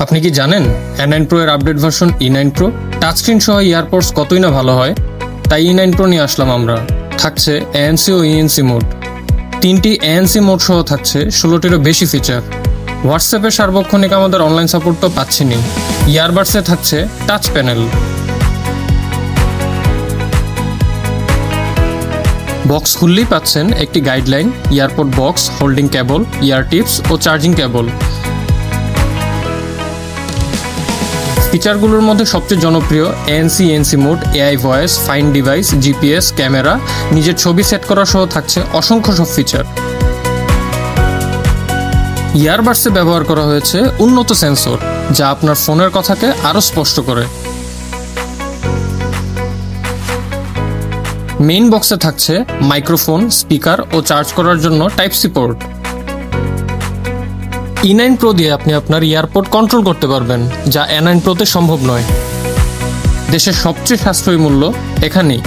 আপনি কি জানেন A9 Pro এর update version E9 Pro touchscreen সহ ইয়ারপডস কতই না ভালো হয়। তাই E9 Pro নিয়ে আসলাম আমরা। থাকছে ANC ও ENC মোড, 3টি ANC মোড সহ থাকছে 16টিরও বেশি ফিচার। হোয়াটসঅ্যাপে সার্বক্ষণিক আমাদের অনলাইন সাপোর্ট তো পাচ্ছিনি, ইয়ারবাডসে থাকছে টাচ প্যানেল। বক্স খুললেই পাচ্ছেন একটি গাইডলাইন, ইয়ারপড বক্স, হোল্ডিং কেবল, ইয়ার টিপস ও চার্জিং কেবল। ফিচারগুলোর মধ্যে সবচেয়ে জনপ্রিয় ANC ENC mode, AI voice, find device, GPS, camera, নিজের ছবি সেট করা সহ থাকছে অসংখ্য সব ফিচার। ইয়ারবাডসে ব্যবহার করা হয়েছে উন্নত সেন্সর, যা আপনার ফোনের কথাকে আরও স্পষ্ট করে। মেইন বক্সে থাকছে মাইক্রোফোন, স্পিকার ও চার্জ করার জন্য type C port. E9 Pro দিয়ে আপনি আপনার ইয়ারপড কন্ট্রোল করতে পারবেন, যা A9 Pro তে সম্ভব নয়। দেশের সবচেয়ে সাশ্রয়ী মূল্য এখানেই।